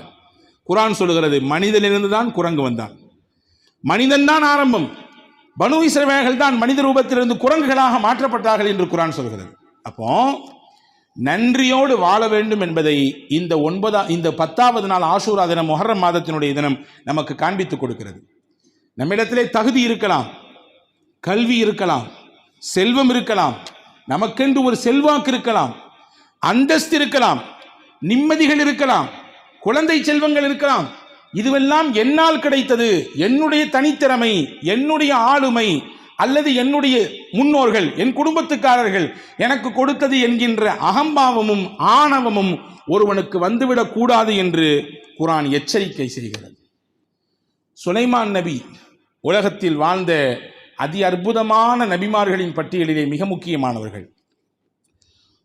குர்ஆன் சொல்லுகிறது மனிதனிலிருந்து தான் குரங்கு வந்தான், மனிதன் தான் ஆரம்பம், பனு இஸ்ரவேலர்கள் தான் மனித ரூபத்திலிருந்து குரங்குகளாக மாற்றப்பட்டார்கள் என்று குர்ஆன் சொல்கிறது. அப்போ நன்றியோடு வாழ வேண்டும் என்பதை இந்த 10வது நாள் ஆஷூரா தினம், முஹர்ரம் மாதத்தினுடைய தினம் நமக்கு காண்பித்துக் கொடுக்கிறது. நம்மிடத்திலே தகுதி இருக்கலாம், கல்வி இருக்கலாம், செல்வம் இருக்கலாம், நமக்கென்று ஒரு செல்வாக்கு இருக்கலாம், அந்தஸ்து இருக்கலாம், நிம்மதிகள் இருக்கலாம், குழந்தை செல்வங்கள் இருக்கலாம். இதுவெல்லாம் என்னால் கிடைத்தது, என்னுடைய தனித்திறமை, என்னுடைய ஆளுமை, அல்லது என்னுடைய முன்னோர்கள், என் குடும்பத்துக்காரர்கள் எனக்கு கொடுத்தது என்கின்ற அகம்பாவமும் ஆணவமும் ஒருவனுக்கு வந்துவிடக் கூடாது என்று குர்ஆன் எச்சரிக்கை செய்கிறது. சுலைமான் நபி உலகத்தில் வாழ்ந்த அதி அற்புதமான நபிமார்களின் பட்டியலிலே மிக முக்கியமானவர்கள்.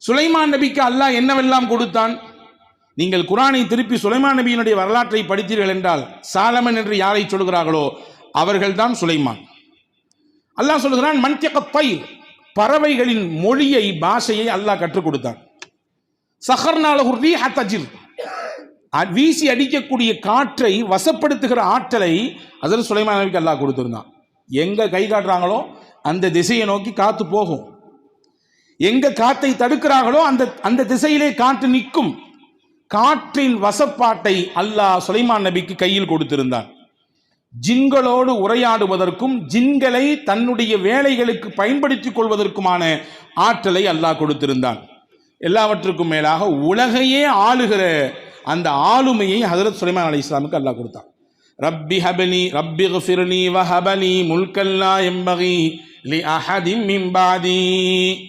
சுலைமான் நபிக்கு அல்லாஹ் என்னவெல்லாம் கொடுத்தான்? நீங்கள் குர்ஆனை திருப்பி சுலைமான் நபியினுடைய வரலாற்றை படித்தீர்கள் என்றால், சாலமன் என்று யாரை சொல்கிறார்களோ அவர்கள்தான் சுலைமான். அல்லாஹ் சொல்கிறான் மன்திகத் தைர், பறவைகளின் மொழியை, பாஷையை அல்லாஹ் கற்றுக் கொடுத்தான். சஹர்னா லஹு ரீஹ தஜிர், வீசி அடிக்கக்கூடிய காற்றை வசப்படுத்துகிற ஆற்றலை ஹஜ்ரத் சுலைமான் நபிக்கு அல்லாஹ் கொடுத்திருந்தான். எங்க கை காட்டுறாங்களோ அந்த திசையை நோக்கி காத்து போகும், எங்க காத்தை தடுக்கிறார்களோ அந்த திசையிலே காற்று நிற்கும். காற்றின் வசப்பாட்டை அல்லாஹ் சுலைமான் நபிக்கு கையில் கொடுத்திருந்தான். ஜின்களோடு உரையாடுவதற்கும் ஜின்களை தன்னுடைய வேலைகளுக்கு பயன்படுத்திக் கொள்வதற்குமான ஆற்றலை அல்லாஹ் கொடுத்திருந்தான். எல்லாவற்றுக்கும் மேலாக உலகையே ஆளுகிற அந்த ஆளுமையை ஹஜ்ரத் சுலைமான் அலைஹிஸ்ஸலாமுக்கு அல்லாஹ் கொடுத்தான். ரப்பி ஹபனி ரப்பி ஃபிர்னி வஹபனி முல்கல்லா யம்பகி லி அஹதின் மின் பாதி,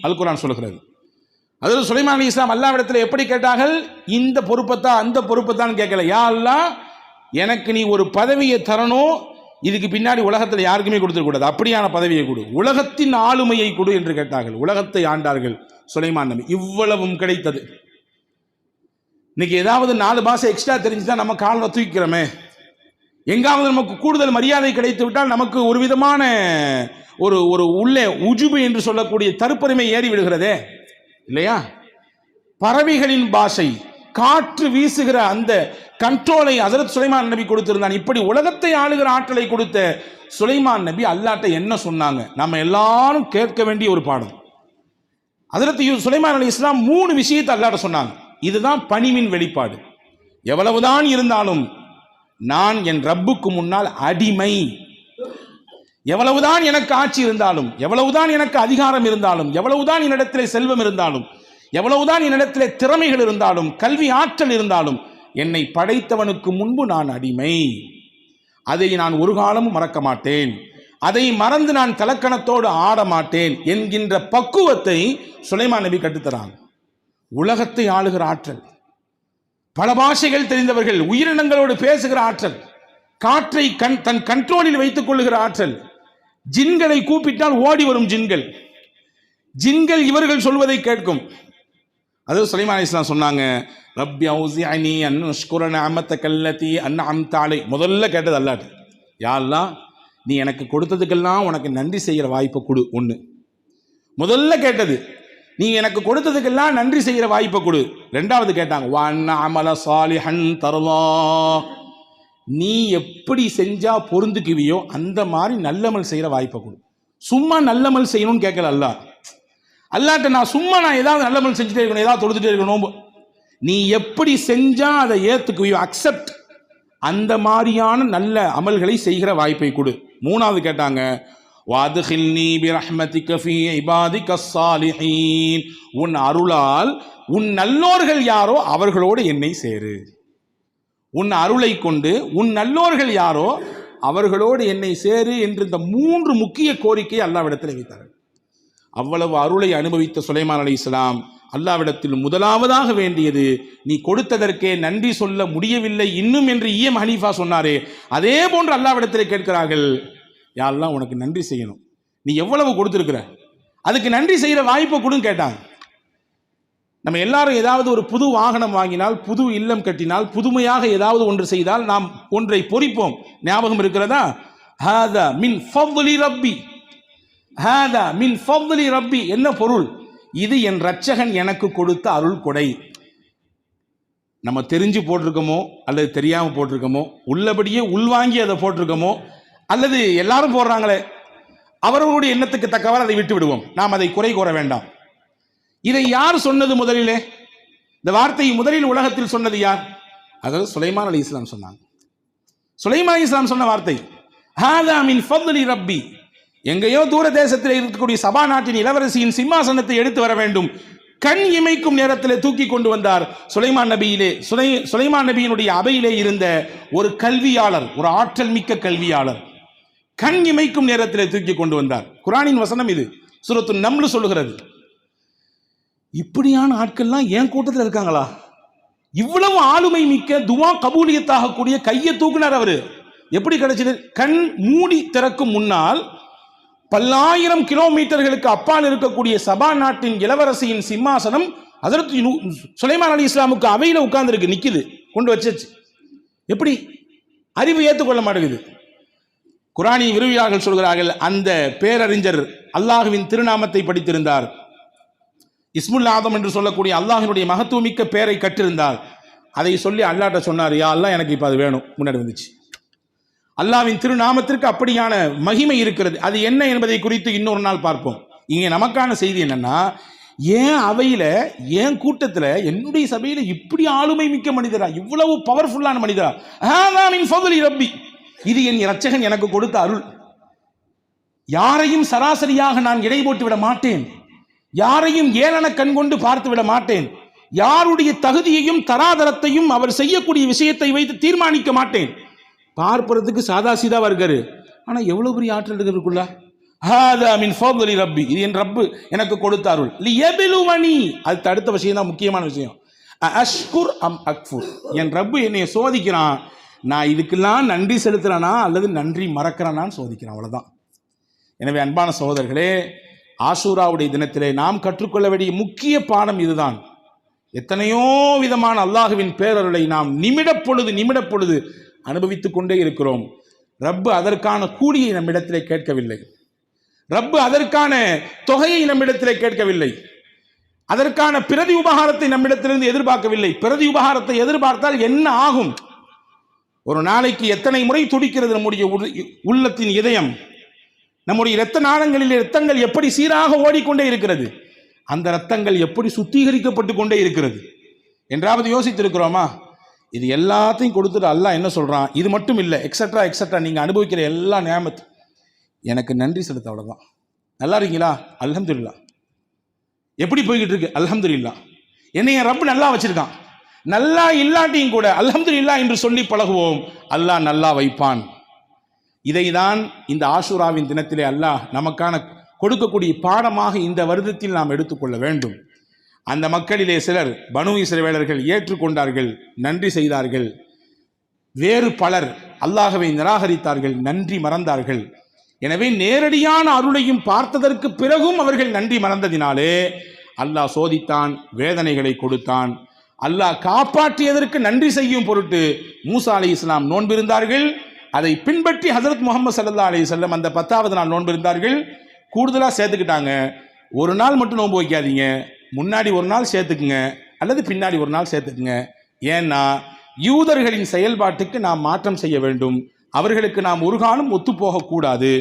அல் குர்ஆன் சொல்கிறது. ஹஜ்ரத் சுலைமான் அலைஹிஸ்ஸலாம் அல்லாஹ்விடத்தில் எப்படி கேட்டார்கள்? இந்த பொறுப்பைத்தான் அந்த பொறுப்பைத்தான் கேட்கல. யா அல்லாஹ், எனக்கு நீ ஒரு பதவியை தரணும், இதுக்கு பின்னாடி உலகத்தில் யாருக்குமே கொடுத்துடக்கூடாது, அப்படியான பதவியை கொடு, உலகத்தின் ஆளுமையை கொடு என்று கேட்டார்கள். உலகத்தை ஆண்டார்கள் சுலைமான் நபி. இவ்வளவும் கிடைத்தது. இன்னைக்கு ஏதாவது 4 பாஷை எக்ஸ்ட்ரா தெரிஞ்சுதான் நம்ம காலை தூக்கிறோமே, எங்காவது நமக்கு கூடுதல் மரியாதை கிடைத்து விட்டால் நமக்கு ஒரு விதமான ஒரு உள்ளே உஜுபு என்று சொல்லக்கூடிய தற்பெருமை ஏறி விடுகிறதே இல்லையா? பறவைகளின் பாஷை, காற்று வீசுகிற அந்த கண்ட்ரோலை ஹஜ்ரத் சுலைமான் நபி கொடுத்திருந்தான். இப்படி உலகத்தை ஆளுகிற ஆற்றலை கொடுத்த சுலைமான் நபி அல்லாஹ்ட்ட என்ன சொன்னாங்க? நம்ம எல்லாரும் கேட்க வேண்டிய ஒரு பாடம். ஹஜ்ரத் சுலைமான் அலைஹிஸ்ஸலாம் 3 விஷயத்தை அல்லாஹ்ட்ட சொன்னாங்க. இதுதான் பணிவின் வெளிப்பாடு. எவ்வளவுதான் இருந்தாலும் நான் என் ரப்புக்கு முன்னால் அடிமை, எவ்வளவுதான் எனக்கு ஆட்சி இருந்தாலும், எவ்வளவுதான் எனக்கு அதிகாரம் இருந்தாலும், எவ்வளவுதான் என்னிடத்திலே செல்வம் இருந்தாலும், எவ்வளவுதான் என்னிடத்திலே திறமைகள் இருந்தாலும், கல்வி ஆற்றல் இருந்தாலும், என்னை படைத்தவனுக்கு முன்பு நான் அடிமை. அதை நான் ஒரு காலமும் மறக்க மாட்டேன், அதை மறந்து நான் தலக்கணத்தோடு ஆட மாட்டேன் என்கின்ற பக்குவத்தை சுலைமான் நபி கற்றுத்தராங்க. உலகத்தை ஆளுகிற ஆற்றல், பல பாஷைகள் தெரிந்தவர்கள், உயிரினங்களோடு பேசுகிற ஆற்றல், காற்றை தன் கண்ட்ரோலில் வைத்துக் கொள்ளுகிற ஆற்றல், ஜின்களை கூப்பிட்டால் ஓடி வரும் ஜின்கள், ஜின்கள் இவர்கள் சொல்வதை கேட்கும். அது சுலைமான் அலைஹிஸ்ஸலாம் சொன்னாங்க, ரப்பி அவுஸிஅனி அன் அஷ்குர நிஅமத்தக அல்லதி அன்அம்த அலை. முதல்ல கேட்டது அல்லாஹ், யா அல்லாஹ், நீ எனக்கு கொடுத்ததுக்கெல்லாம் உனக்கு நன்றி செய்கிற வாய்ப்பை கொடு. ஒன்று முதல்ல கேட்டது, நீ எனக்கு கொடுத்ததுக்கெல்லாம் நன்றி செய்கிற வாய்ப்பை கொடு. 2வது கேட்டாங்க, வஅன் அமல சாலிஹன் தர்லா, நீ எப்படி செஞ்சா பொருந்துக்குவியோ அந்த மாதிரி நல்லமல் செய்கிற வாய்ப்பை கொடு. சும்மா நல்லமல் செய்யணும்னு கேட்கல அல்லாஹ். அல்லாஹ்ட்ட நான் ஏதாவது நல்லமல் செஞ்சுட்டே இருக்கணும், ஏதாவது தொழுதுட்டே இருக்கணும், நீ எப்படி செஞ்சா அதை ஏத்துக்குவியோ, அக்செப்ட், அந்த மாதிரியான நல்ல அமல்களை செய்கிற வாய்ப்பை கொடு. 3வது கேட்டாங்க, வாதுகில்னி பிரஹ்மதிக ஃபீ இபாதிகஸ் ஸாலிஹீன், உன் அருளால் உன் நல்லோர்கள் யாரோ அவர்களோடு என்னை சேரு. உன் அருளை கொண்டு உன் நல்லோர்கள் யாரோ அவர்களோடு என்னை சேரு என்று இந்த 3 முக்கிய கோரிக்கையை அல்லாஹ்விடத்தில் வைத்தார்கள். அவ்வளவு அருளை அனுபவித்த சுலைமான் அலைஹிஸ்ஸலாம் அல்லாஹ்விடத்தில் முதலாவதாக வேண்டியது, நீ கொடுத்ததற்கே நன்றி சொல்ல முடியவில்லை இன்னும் என்று ஈயம் ஹனீஃபா சொன்னாரே, அதே போன்று அல்லாஹ்விடத்தில் கேட்கிறார்கள், யா அல்லாஹ், உனக்கு நன்றி செய்யணும், நீ எவ்வளவு கொடுத்திருக்கிற, அதுக்கு நன்றி செய்கிற வாய்ப்பை கொடுன்னு கேட்டாங்க. நம்ம எல்லாரும் ஏதாவது ஒரு புது வாகனம் வாங்கினால், புது இல்லம் கட்டினால், புதுமையாக ஏதாவது ஒன்று செய்தால் நாம் ஒன்றை பொறிப்போம். ஞாபகம் இருக்கிறதா? ஹாதா மின் ஃபض்லி ரப்பி, ஹாதா மின் ஃபض்லி ரப்பி, என்ன பொருள்? இது என் ரட்சகன் எனக்கு கொடுத்த அருள் கொடை. நம்ம தெரிஞ்சு போட்டிருக்கோமோ அல்லது தெரியாமல் போட்டிருக்கோமோ, உள்ளபடியே உள்வாங்கி அதை போட்டிருக்கோமோ, அல்லது எல்லாரும் போடுறாங்களே அவர்களுடைய எண்ணத்துக்கு தக்கவாறு அதை விட்டு விடுவோம். நாம் அதை குறை கூற வேண்டாம். இதை யார் சொன்னது முதலிலே? இந்த வார்த்தையை முதலில் உலகத்தில் சொன்னது யார்? அதாவது சுலைமான் அலைஹிஸ்ஸலாம் சொன்னாங்க. சுலைமான் அலைஹிஸ்ஸலாம் சொன்ன வார்த்தை ஹாதா மின் ஃபض்லி ரப்பி. எங்கேயோ தூர தேசத்தில் இருக்கக்கூடிய சபா நாட்டின் இளவரசியின் சிம்மாசனத்தை எடுத்து வர வேண்டும். கண் இமைக்கும் நேரத்தில் தூக்கி கொண்டு வந்தார். சுலைமான் நபியினுடைய அவையிலே இருந்த ஒரு கல்வியாளர், ஒரு ஆற்றல் மிக்க கல்வியாளர், கண் இமைக்கும் நேரத்தில் தூக்கி கொண்டு வந்தார். குர்ஆனின் வசனம் இது, சூரத்து நம்ல் சொல்லுகிறது. இப்படியான ஆட்கள்லாம் என் கூட்டத்தில் இருக்காங்களா? இவ்வளவு ஆளுமை மிக்க துவா கபூலியத்தாக கூடிய கையை தூக்குனார். அவரு எப்படி கிடைச்சது? கண் மூடி திறக்கும் முன்னால் பல்லாயிரம் கிலோமீட்டர்களுக்கு அப்பால் இருக்கக்கூடிய சபா நாட்டின் இளவரசியின் சிம்மாசனம் ஹஜ்ரத் சுலைமான் அலைஹிஸ்ஸலாமுக்கு அவையில் உட்கார்ந்து இருக்கு, நிக்குது, கொண்டு வச்சிச்சு. எப்படி? அறிவு ஏற்றுக்கொள்ள மாட்டேங்குது. குர்ஆனின் விரிவியாளர்கள் சொல்கிறார்கள், அந்த பேரறிஞர் அல்லாஹ்வின் திருநாமத்தை படித்திருந்தார், இஸ்முல் ஆதம் என்று சொல்லக்கூடிய அல்லாஹ்வினுடைய மகத்துவமிக்க பெயரை கற்றிருந்தார். அதை சொல்லி அல்லாஹ்ட்ட சொன்னார், யா அல்லாஹ் எனக்கு இப்போ அது வேணும். முன்னாடி வந்துச்சு. அல்லாஹ்வின் திருநாமத்திற்கு அப்படியான மகிமை இருக்கிறது. அது என்ன என்பதை குறித்து இன்னொரு நாள் பார்ப்போம். இங்கே நமக்கான செய்தி என்னன்னா, ஏன் அவையில, ஏன் கூட்டத்தில், என்னுடைய சபையில் இப்படி ஆளுமை மிக்க மனிதரா, இவ்வளவு பவர்ஃபுல்லான மனிதரா? ஹாதா மின் ஃபض்லி ரப்பி, இது என் இரட்சகன் எனக்கு கொடுத்த அருள். யாரையும் சராசரியாக நான் இடை போட்டு விட மாட்டேன். யாரையும் ஏளன கண் கொண்டு பார்த்து விட மாட்டேன். யாருடைய தகுதியையும் தராதரத்தையும் அவர் செய்யக்கூடிய விஷயத்தை வைத்து தீர்மானிக்க மாட்டேன். பார்ப்பதற்கு சாதா சீதாவா இருக்காரு, ஆனா எவ்வளவு பெரிய ஆற்றல் இருக்குல்ல. ஹாதா மின் ஃபض்லி ரப்பி, இது என் ரப்பு எனக்கு கொடுத்த அருள். லியப்லுவனி, அது அடுத்த விஷயம் தான், முக்கியமான விஷயம். அஷ்குர் அம் அக்ஃபுர், என் ரப்பு என்னை சோதிக்கிறான், நான் இதுக்கெல்லாம் நன்றி செலுத்துறேனா அல்லது நன்றி மறக்கிறேனான்னு சோதிக்கிறேன், அவ்வளவுதான். எனவே அன்பான சகோதரர்களே, ஆஷூராவுடைய தினத்திலே நாம் கற்றுக்கொள்ள வேண்டிய முக்கிய பாடம் இதுதான். எத்தனையோ விதமான அல்லாஹ்வின் பேரருளை நாம் நிமிட பொழுது அனுபவித்துக் கொண்டே இருக்கிறோம். ரப்பு அதற்கான கூலியை நம்மிடத்திலே கேட்கவில்லை. ரப்பு அதற்கான தொகையை நம்மிடத்திலே கேட்கவில்லை. அதற்கான பிரதி உபகாரத்தை நம்மிடத்திலிருந்து எதிர்பார்க்கவில்லை. பிரதி உபகாரத்தை எதிர்பார்த்தால் என்ன ஆகும்? ஒரு நாளைக்கு எத்தனை முறை துடிக்கிறது நம்முடைய உள்ளத்தின் இதயம்? நம்முடைய இரத்த நாளங்களில் இரத்தங்கள் எப்படி சீராக ஓடிக்கொண்டே இருக்கிறது? அந்த இரத்தங்கள் எப்படி சுத்திகரிக்கப்பட்டு கொண்டே இருக்கிறது என்றாவது யோசித்திருக்கிறோமா? இது எல்லாத்தையும் கொடுத்துட்டு அல்லாஹ் என்ன சொல்றான்? இது மட்டும் இல்லை, எக்ஸட்ரா எக்ஸட்ரா, நீங்க அனுபவிக்கிற எல்லா நியாமத்து எனக்கு நன்றி செலுத்த, அவ்வளவுதான். நல்லா இருக்கீங்களா? அல்ஹம்துலில்லாஹ். எப்படி போய்கிட்டு இருக்கு? அல்ஹம்துலில்லாஹ். என்னைய ரப்பு நல்லா வச்சிருக்கான். நல்லா இல்லாட்டியும் கூட அல்ஹம்துலில்லாஹ் என்று சொல்லி பழகுவோம், அல்லாஹ் நல்லா வைப்பான். இதைதான் இந்த ஆஷூராவின் தினத்திலே அல்லாஹ் நமக்கான கொடுக்கக்கூடிய பாடமாக இந்த வருடத்தில் நாம் எடுத்துக்கொள்ள வேண்டும். அந்த மக்களிலே சிலர் பனு இஸ்ரவேலர்கள் ஏற்றுக்கொண்டார்கள், நன்றி செய்தார்கள். வேறு பலர் அல்லாஹ்வை நிராகரித்தார்கள், நன்றி மறந்தார்கள். எனவே நேரடியான அருளையும் பார்த்ததற்கு பிறகும் அவர்கள் நன்றி மறந்ததினாலே அல்லாஹ் சோதித்தான், வேதனைகளை கொடுத்தான். அல்லாஹ் காப்பாற்றியதற்கு நன்றி செய்யும் பொருட்டு மூசா அலைஹிஸ்ஸலாம் நோன்பிருந்தார்கள். அதை பின்பற்றி ஹஜ்ரத் முஹம்மது ஸல்லல்லாஹு அலைஹி வஸல்லம் அந்த 10வது நாள் நோன்பிருந்தார்கள். கூடுதலாக சேர்த்துக்கிட்டாங்க, ஒரு நாள் மட்டும் நோன்பு வைக்காதீங்க, முன்னாடி ஒரு நாள் சேர்த்துக்குங்க அல்லது பின்னாடி ஒரு நாள் சேர்த்துக்குங்க. ஏன்னா யூதர்களின் செயல்பாட்டுக்கு நாம் மாற்றம் செய்ய வேண்டும். அவர்களுக்கு நாம் ஒரு காலம் ஒத்துப்போகக்கூடாது.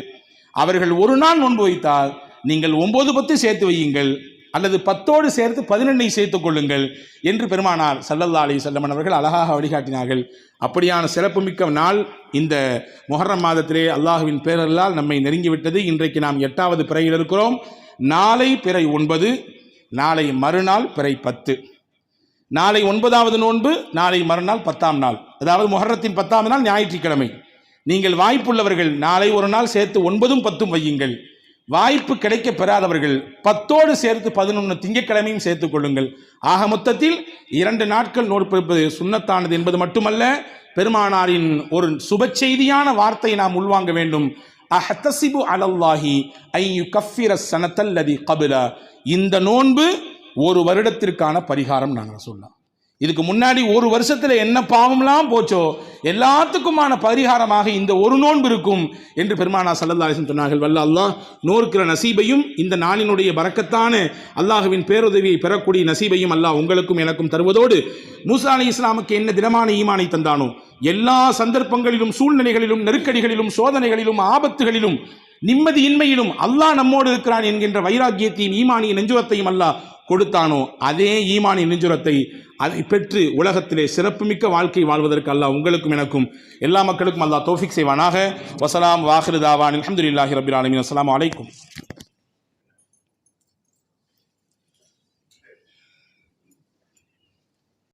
அவர்கள் ஒரு நாள் நோன்பு வைத்தால் நீங்கள் 9-10 சேர்த்து வையுங்கள், அல்லது 10ஓடு சேர்த்து 11 சேர்த்துக் கொள்ளுங்கள் என்று பெருமானார் ஸல்லல்லாஹு அலைஹி வஸல்லம் அவர்கள் அழகாக வழிகாட்டினார்கள். அப்படியான சிறப்புமிக்க நாள் இந்த முஹர்ரம் மாதத்திலே அல்லாஹ்வின் பேரருளால் நம்மை நெருங்கிவிட்டது. இன்றைக்கு நாம் 8வது பிறையில் இருக்கிறோம். நாளை பிறை 9, நாளை மறுநாள் பிறை 10. நாளை 9வது நோன்பு, நாளை மறுநாள் 10ஆம் நாள், அதாவது முஹர்ரத்தின் 10ஆம் நாள் ஞாயிற்றுக்கிழமை. நீங்கள் வாய்ப்புள்ளவர்கள் நாளை ஒரு நாள் சேர்த்து 9ம் 10ம் வையுங்கள். வாய்ப்பு கிடைக்க பெறாதவர்கள் 10ஓடு சேர்த்து 11 திங்கட்கிழமையும் சேர்த்துக் கொள்ளுங்கள். ஆக மொத்தத்தில் 2 நாட்கள் நோற்பிருப்பது சுன்னத்தானது என்பது மட்டுமல்ல, பெருமானாரின் ஒரு சுப செய்தியான வார்த்தை நாம் உள்வாங்க வேண்டும். அஹ்தஸிபு அலல்லாஹி ஐ யுகஃபிர ஸனத்தல்லதி கப்ல, இந்த நோன்பு ஒரு வருடத்திற்கான பரிகாரம். நாங்கள் சொல்லலாம், இதுக்கு முன்னாடி ஒரு வருஷத்துல என்ன பாவம்லாம் போச்சோ எல்லாத்துக்குமான பரிகாரமாக இந்த ஒரு நோன்பு இருக்கும் என்று பெருமானா ஸல்லல்லாஹு அலைஹி வஸல்லம் சொன்னார்கள். வல்ல அல்லாஹ் நோர்க்கிற நசீபையும் இந்த நாளினுடைய பரக்கத்தான அல்லாஹ்வின் பேருதவியை பெறக்கூடிய நசீபையும் அல்லாஹ் உங்களுக்கும் எனக்கும் தருவதோடு, மூசா அலைஹிஸ்ஸலாமுக்கு என்ன திடமான ஈமானை தந்தானோ எல்லா சந்தர்ப்பங்களிலும் சூழ்நிலைகளிலும் நெருக்கடிகளிலும் சோதனைகளிலும் ஆபத்துகளிலும் நிம்மதியின்மையிலும் அல்லாஹ் நம்மோடு இருக்கிறான் என்கின்ற வைராக்கியத்தையும் ஈமானிய நெஞ்சுரத்தையும் அல்லாஹ் கொடுத்தானோ அதே ஈமானிய நெஞ்சுரத்தை அதை பெற்று உலகத்திலே சிறப்புமிக்க வாழ்க்கை வாழ்வதற்கு அல்லாஹ் உங்களுக்கும் எனக்கும் எல்லா மக்களுக்கும் அல்லாஹ் தௌஃபீக் செய்வானாக. வஸலாம் வாஹிரு தாவான் அல்ஹம்துலில்லாஹி ரப்பில் ஆலமீன். அஸ்ஸலாமு அலைக்கும்.